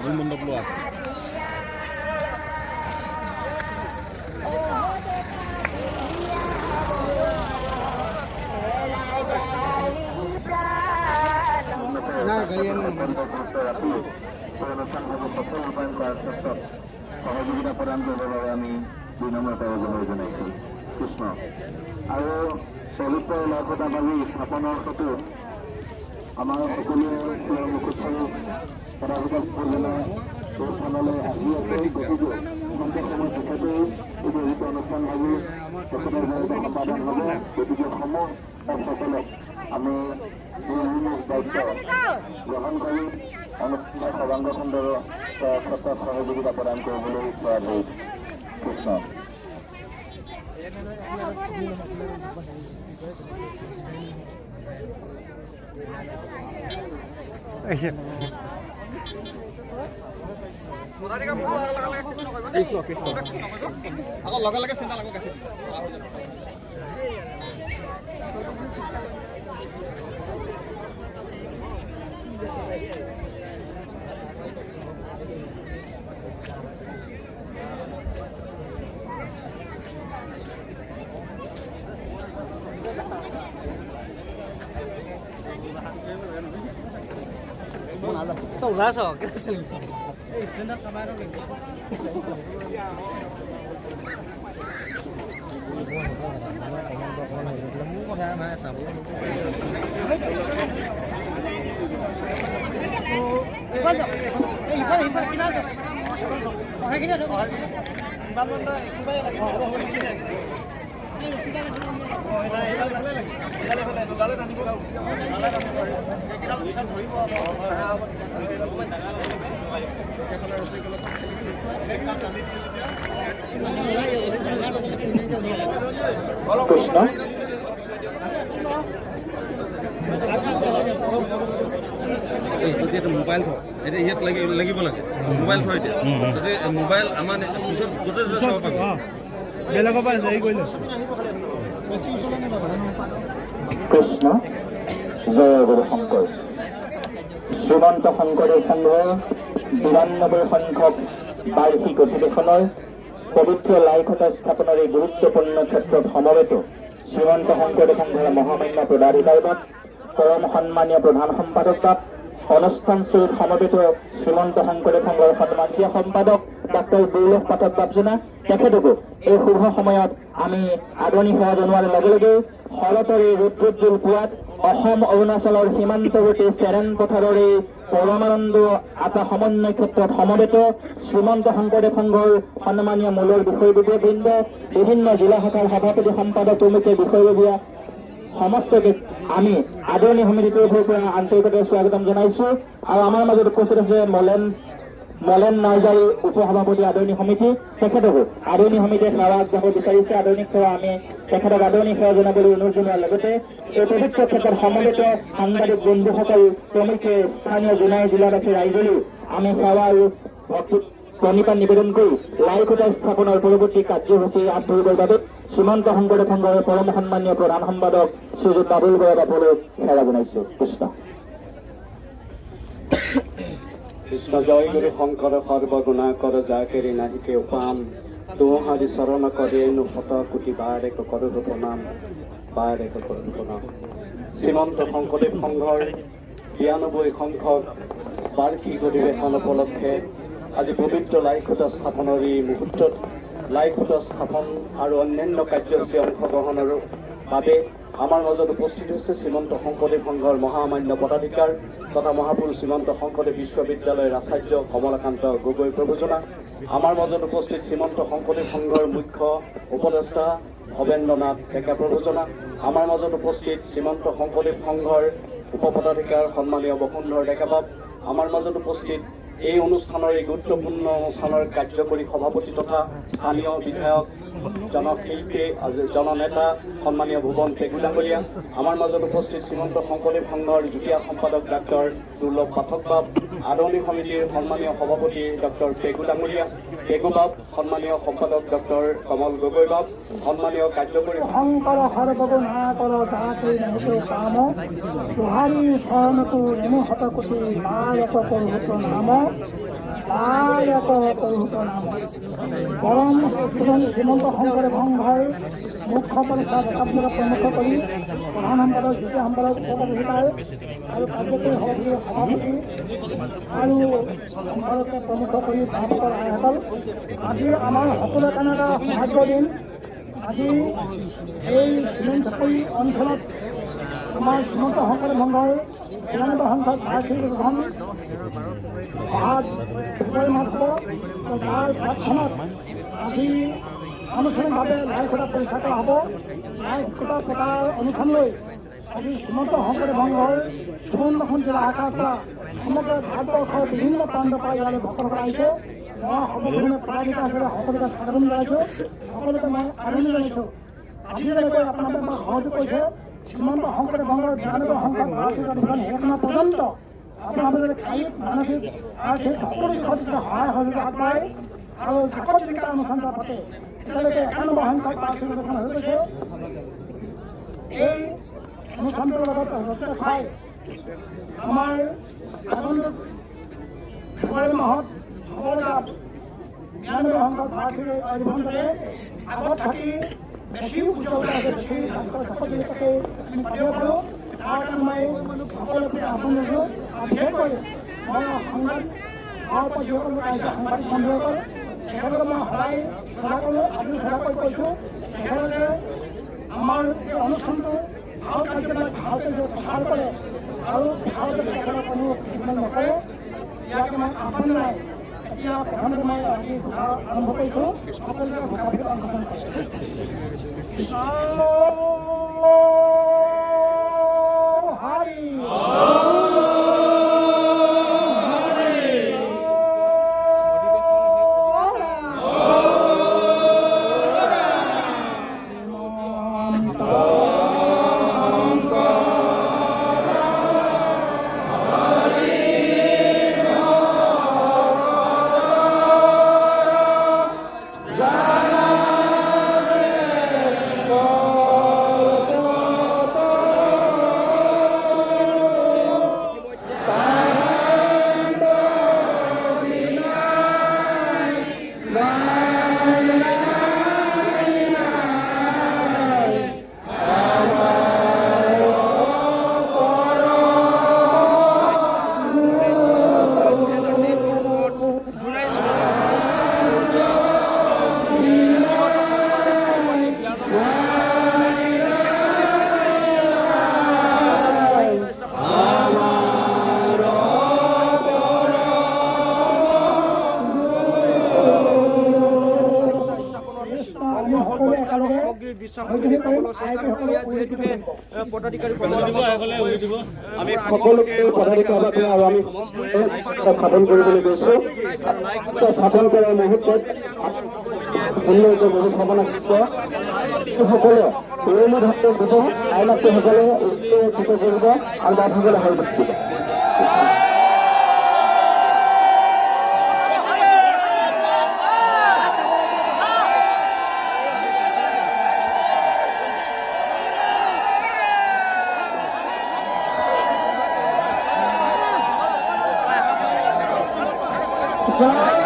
মূল মণ্ডপ লোৱা আছে। সহযোগিতা প্ৰদান কৰিবৰ বাবে আমি 2 নম্বৰতে অভিনন্দন জনাইছোঁ। কৃষ্ণ আৰু পবিত্ৰ লাইখতাবাজি স্থাপনৰ হেতু আমাৰ সকলোৱে মুখোৎসৱ পদাধিকাৰীসকলে এই স্থানলৈ আহি আছে। গতিকে অন্ত সময় পিছতেই এই জড়িত অনুষ্ঠানভাৱে তেখেতৰ জড়িত সম্পাদন হ'ব। গতিকে সমূহ সকলক আমি দায়িত্ব গ্ৰহণ কৰি অনুষ্ঠানৰ সৰ্বাংগ সুন্দৰ ক্ষেত্ৰত সহযোগিতা প্ৰদান কৰিবলৈ কোৱা হৈছে। কৃষ্ণ আকৌ লগে লগে চিন্তা লাগো Tao ra sao cái sừng trên đất kamera rồi con ra mà sao con đâu cái nào hay cái nào đâu ban ban đây bây giờ Krishna এতিয়া মোবাইল থ এতিয়া ইয়াত লাগিব লাগে মোবাইল থ এতিয়া তাতে মোবাইল আমাৰ পিছত য'তে য'তে চাব পাবি বেলেগৰ পৰা হেৰি কৰিলে কৃষ্ণ জয় গুৰু শংকৰ শ্ৰীমন্ত শংকৰদেৱ সংঘৰ 92 সংখ্যক বাৰ্ষিক অধিৱেশনৰ পবিত্ৰ লাইখটা স্থাপনৰ এই গুৰুত্বপূৰ্ণ ক্ষেত্ৰত সমবেত শ্ৰীমন্ত শংকৰদেৱ সংঘৰ মহামান্য পদাধিকাৰীবাদ পৰম সন্মানীয় প্ৰধান সম্পাদকবাদ অনুষ্ঠানস্থলীত সমবেত শ্ৰীমন্ত শংকৰদেৱ সংঘৰ সন্মানীয় সম্পাদক ডাক্তৰ দুৰ্লভ পাঠক বাবজনা তেখেতকো এই শুভ সময়ত আমি আদৰণি সেৱা জনোৱাৰ লগে লগে শৰতৰ এই ৰুদ্ৰোজ্জ্বল পুৱাত অসম অৰুণাচলৰ সীমান্তৱৰ্তী চেৰেন পথাৰৰ এই পৰমানন্দ আটা সমন্বয় ক্ষেত্ৰত সমবেত শ্ৰীমন্ত শংকৰদেৱ সংঘৰ সন্মানীয় মূলৰ বিষয়ববীয়াবৃন্দ বিভিন্ন জিলা শাখাৰ সভাপতি সম্পাদক প্ৰমুখ্যে বিষয়ববীয়া সমস্তকে আমি আদৰণি সমিতিটোৰ পৰা আন্তৰিকতাৰে স্বাগতম জনাইছো। আৰু আমাৰ মাজত উপস্থিত আছে মলেন নাৰ্জাৰী উপসভাপতি আদৰণি সমিতি তেখেতকো আদৰণি সমিতিয়ে সেৱা আগবঢ়াব বিচাৰিছে। আদৰণি সেৱা আমি তেখেতক আদৰণি সেৱা জনাবলৈ অনুৰোধ জনোৱাৰ লগতে এই পবিত্ৰ ক্ষেত্ৰত সমবেত সাংবাদিক বন্ধুসকল প্ৰমুখ্যে স্থানীয় জোনাই জিলাবাসী ৰাইজলৈও আমি সেৱা আৰু প্ৰণিপাত নিবেদন কৰি লাইখটা স্থাপনৰ পৰৱৰ্তী কাৰ্যসূচী হাত ধৰিবৰ বাবে শ্ৰীমন্ত শংকৰদেৱ সংঘৰ পৰম সন্মানীয় প্ৰধান সম্পাদক শ্ৰীযুত বাবুল বৰা বাবুলৈ সেৱা জনাইছো। কৃষ্ণ কৃষ্ণ জয় গুৰু শংকৰ সৰ্বগুণাকৰ যাকেৰি নাহিকে উপাম তোহাৰি চৰণ কৰে নুশত কোটি বাৰেক কৰোঁ প্ৰণাম বাৰেক কৰোঁ প্ৰণাম। শ্ৰীমন্ত শংকৰদেৱ সংঘৰ 92 সংখ্যক বাৰ্ষিক অধিৱেশন উপলক্ষে আজি পবিত্ৰ লাইখটা স্থাপনৰ এই মুহূৰ্তত লাইখটা স্থাপন আৰু অন্যান্য কাৰ্যসূচী অংশগ্ৰহণৰ বাবে আমাৰ মাজত উপস্থিত হৈছে শ্ৰীমন্ত শংকৰদেৱ সংঘৰ মহামান্য পদাধিকাৰ তথা মহাপুৰুষ শ্ৰীমন্ত শংকৰদেৱ বিশ্ববিদ্যালয়ৰ আচাৰ্য কমলাকান্ত গগৈ প্ৰভুজনা। আমাৰ মাজত উপস্থিত শ্ৰীমন্ত শংকৰদেৱ সংঘৰ মুখ্য উপদেষ্টা ভৱেন্দ্ৰনাথ ডেকা প্ৰভুজনা। আমাৰ মাজত উপস্থিত শ্ৰীমন্ত শংকৰদেৱ সংঘৰ উপপদাধিকাৰ সন্মানীয় বসুন্ধৰ ডেকাবাব। আমাৰ মাজত উপস্থিত এই অনুষ্ঠানৰ এই গুৰুত্বপূৰ্ণ অনুষ্ঠানৰ কাৰ্যকৰী সভাপতি তথা স্থানীয় বিধায়ক জনশিল্পী জননেতা সন্মানীয় ভুৱন পেগু ডাঙৰীয়া। আমাৰ মাজত উপস্থিত শ্ৰীমন্ত শংকৰদেৱ সংঘৰ যুটীয়া সম্পাদক ডাক্তৰ দুৰ্লভ পাঠক বাব। আদৰণি সমিতিৰ সন্মানীয় সভাপতি ডক্টৰ পেগু ডাঙৰীয়া, পেগু বাব, সন্মানীয় সম্পাদক ডক্টৰ কমল গগৈ বাব, সন্মানীয় কাৰ্যকৰী শংকৰ সৰ্বগুণা কৰ তাহাতে নেমুটো কাম তোহাৰী শৰণটো নেমু শতকোটি মায়ক কৰুত নাম মায়ক কৰুত নাম পৰম শ্ৰীমন্ত শংকৰ ভংগৰ মুখ্য পৰীক্ষা দেখাবলৈ প্ৰমুখ কৰি প্ৰধান সম্পাদক দ্বিতীয় সম্পাদক উপপ্ৰধান আৰু কাৰ্যকৰী সভাপতিৰ সভাপতি আৰু সম্পাদকে প্ৰমুখ কৰি ভাৰতৰ আইসকল আজি আমাৰ সকলোৰে কাৰণে এটা সৌভাগ্য দিন। আজি এই চিমেণ্টপুৰী অঞ্চলত আমাৰ শ্ৰীমন্ত শংকৰ ভংগৰ ৯২ সংখ্যক বাৰ্ষিক উদ্বোধন অহা ফেব্ৰুৱাৰী মাহ হ'ব। তাৰ প্লেটফৰ্মত আজি আনুষ্ঠানিকভাৱে লাই খুটা পৰীক্ষা কৰা হ'ব। লাই খুটা পতাৰ অনুষ্ঠান লৈ আজি শ্ৰীমন্ত শংকৰ ভংগৰ ৫৪খন জিলা শাখাৰ পৰা সমগ্ৰ ভাৰতবৰ্ষৰ বিভিন্ন প্ৰান্তৰ পৰা ইয়ালৈ ভক্তসকল আহিছে। মই সকলোধৰণে পদাধিকাৰ হিচাপে সকলোকে স্বাগতম জনাইছোঁ, সকলোকে মই আদৰণি জনাইছোঁ। আজি যেনেকৈ আপোনালোকে আমাক সহযোগ কৰিছে শ্ৰীমন্ত শংকৰ ভংগৰ ৯২ সংখ্যক বাৰ্ষিক উদ্বোধন শেষ হোৱা পৰ্যন্ত আপোনালোকে যদি শাৰীৰিক মানসিক আৰ্থিক সকলো দিশত যদি সহায় সহযোগ আগবঢ়ায় আৰু জাকত জিলিকা অনুষ্ঠান এটা পাতে এতিয়ালৈকে ৯১ সংখ্যক বাৰ্ষিক উদ্বোধন হৈ গৈছে। এই অনুষ্ঠানটোৰ লগত যথেষ্ট ঠাই আমাৰ আগন্তুক ফেব্ৰুৱাৰী মাহত হ'বলগা ৯২ সংখ্যক বাৰ্ষিক উদ্বোধনতে আগত থাকি বেছি উজ্জ্বলতা আছে, বেছি জাকত-জিলিকাকৈ আমি পাতিব পাৰোঁ। তাৰ কাৰণে মই সকলোকে আহ্বান জনাইছোঁ। বিশেষকৈ মই সংবাদ ভাৰতৰ যিসকল লোক আহিছে সাংবাদিক বন্ধুসকল তেখেতলোকক মই সদায় সেৱা কৰোঁ, আজিও সেৱা কৰি কৈছোঁ। তেখেতলোকে আমাৰ এই অনুষ্ঠানটো ভাল কাৰ্যবিলাক ভালকৈ যে প্ৰচাৰ কৰে আৰু ভালকৈ তেখেতৰ কোনো প্ৰতিফলন নকৰে ইয়াকে মই আহ্বান জনাই এতিয়া প্ৰথমতে মই আজি কথা আৰম্ভ কৰিছোঁ। সকলোকে ভাষাভাষী অংশগ্ৰহণ কৰিছোঁ। আমি সকলোকে পদাধিকাৰী আৰু আমি স্থাপন কৰিবলৈ গৈছোঁ। স্থাপন কৰাৰ মুহূৰ্তত উন্নয়নৰ বহুত ভাৱনা সকলে পুৰণি ধৰ্ম দিব, আইনাসকলে উচ্চ কৰিব আৰু বাটসকলে হৈ থাকিব। জয়